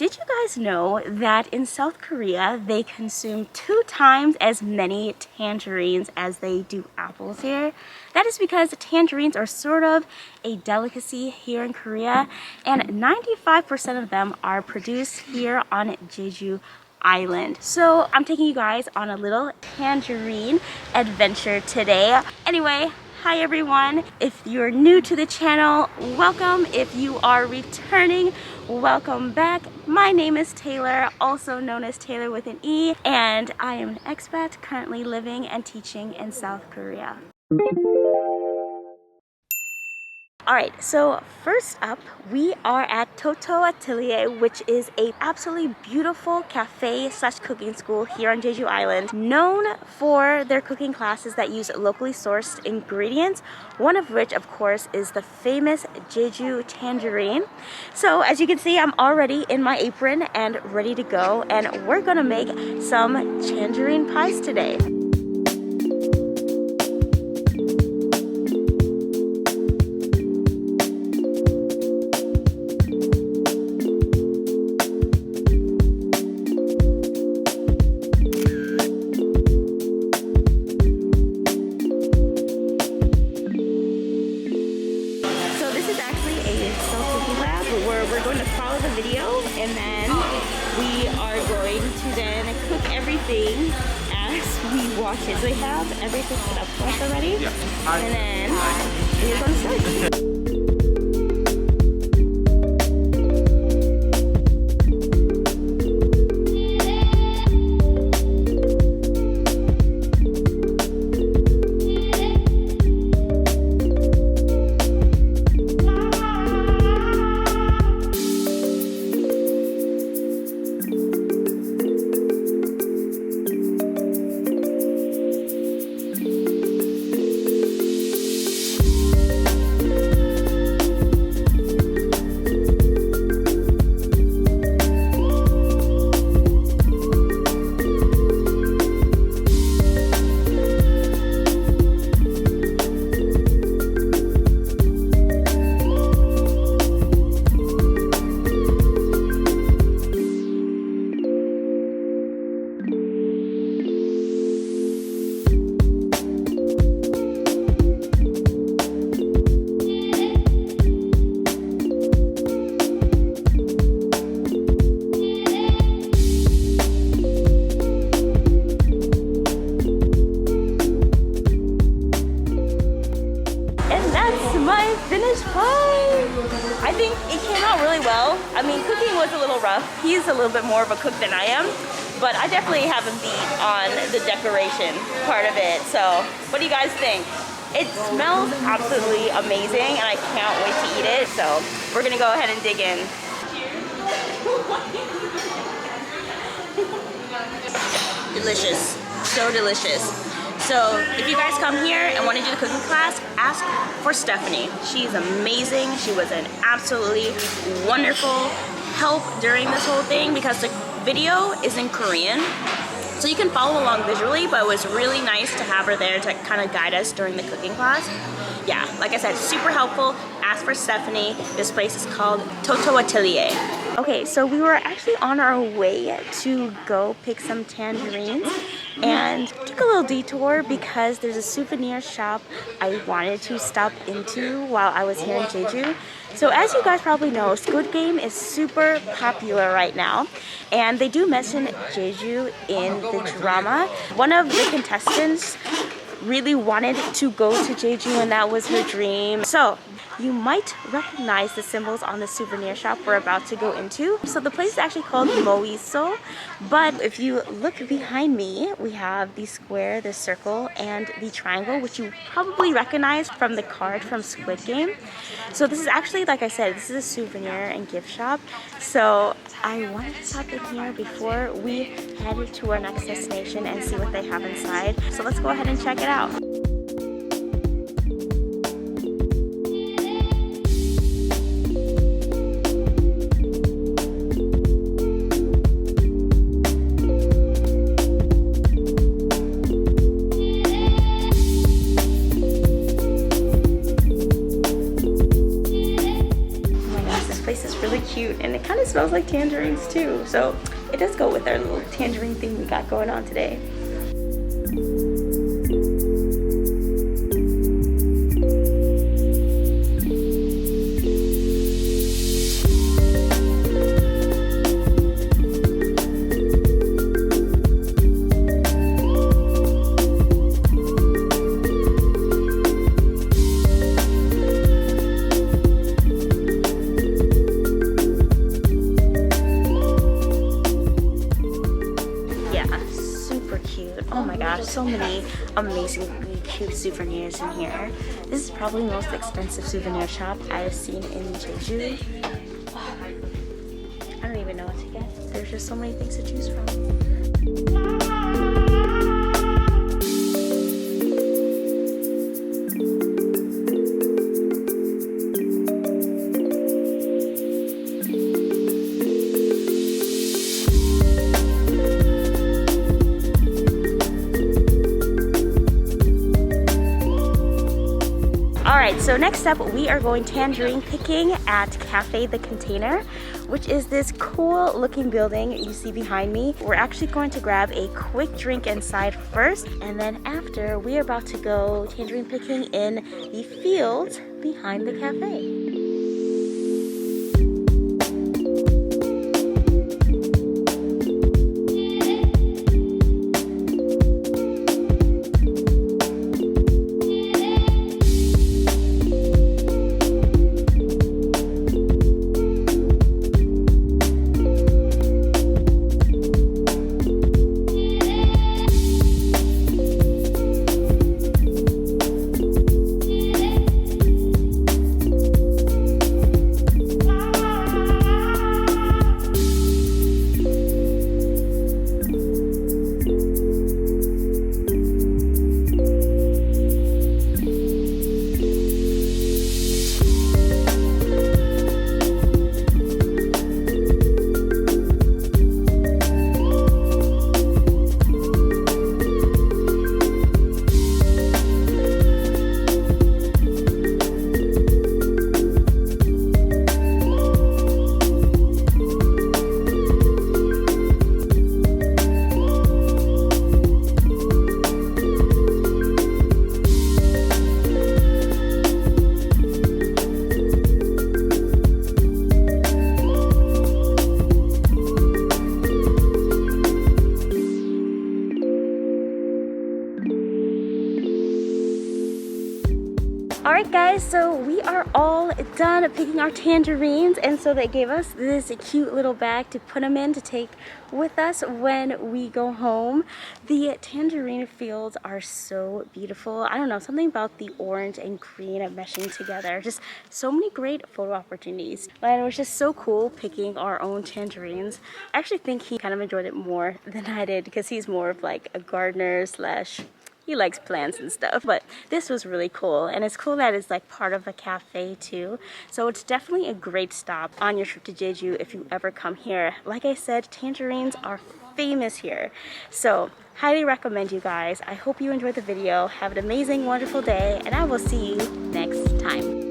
Did you guys know that in South Korea they consume 2 times as many tangerines as they do apples here? That is because tangerines are sort of a delicacy here in Korea, and 95% of them are produced here on Jeju Island. So I'm taking you guys on a little tangerine adventure today. Anyway, hi everyone. If you're new to the channel, welcome. If you are returning, welcome back. My name is Taylor, also known as Taylor with an E, and I am an expat currently living and teaching in South Korea. Alright, so first up, we are at Toto Atelier, which is a absolutely beautiful cafe slash cooking school here on Jeju Island, known for their cooking classes that use locally sourced ingredients, one of which, of course, is the famous Jeju Tangerine. So as you can see, I'm already in my apron and ready to go, and we're gonna make some tangerine pies today. We're going to follow the video, and then we are going to then cook everything as we watch it. So we have everything set up for us already, yeah. And then we're going to start. Finished pie! I think it came out really well. I mean, cooking was a little rough. He's a little bit more of a cook than I am, but I definitely have a beat on the decoration part of it. So, what do you guys think? It smells absolutely amazing, and I can't wait to eat it. So, we're gonna go ahead and dig in. Delicious, so delicious. So if you guys come here and want to do the cooking class, ask for Stephanie. She's amazing. She was an absolutely wonderful help during this whole thing because the video is in Korean. So you can follow along visually, but it was really nice to have her there to kind of guide us during the cooking class. Yeah, like I said, super helpful. Ask for Stephanie. This place is called Toto Atelier. Okay, so we were actually on our way to go pick some tangerines and took a little detour because there's a souvenir shop I wanted to stop into while I was here in Jeju. So as you guys probably know, Squid Game is super popular right now, and they do mention Jeju in the drama. One of the contestants really wanted to go to Jeju, and that was her dream. So you might recognize the symbols on the souvenir shop we're about to go into. So the place is actually called Moiso, but if you look behind me, we have the square, the circle, and the triangle, which you probably recognize from the card from Squid Game. So this is actually, like I said, this is a souvenir and gift shop. So I wanted to stop in here before we head to our next destination and see what they have inside. So let's go ahead and check it out. smells like tangerines too. So it does go with our little tangerine thing we got going on today. Oh my gosh, so many amazingly cute souvenirs in here. This is probably the most expensive souvenir shop I've seen in Jeju. I don't even know what to get. There's just so many things to choose from. Alright, so next up we are going tangerine picking at Cafe The Container, which is this cool looking building you see behind me. We're actually going to grab a quick drink inside first, and then after we are about to go tangerine picking in the fields behind the cafe. Alright guys, so we are all done picking our tangerines, and so they gave us this cute little bag to put them in to take with us when we go home. The tangerine fields are so beautiful. I don't know, something about the orange and green meshing together. Just so many great photo opportunities. And it was just so cool picking our own tangerines. I actually think he kind of enjoyed it more than I did because he's more of like a gardener slash he likes plants and stuff, but this was really cool, and it's cool that it's like part of a cafe too. So it's definitely a great stop on your trip to Jeju if you ever come here. Like I said, tangerines are famous here, so highly recommend you guys. I hope you enjoyed the video. Have an amazing, wonderful day, and I will see you next time.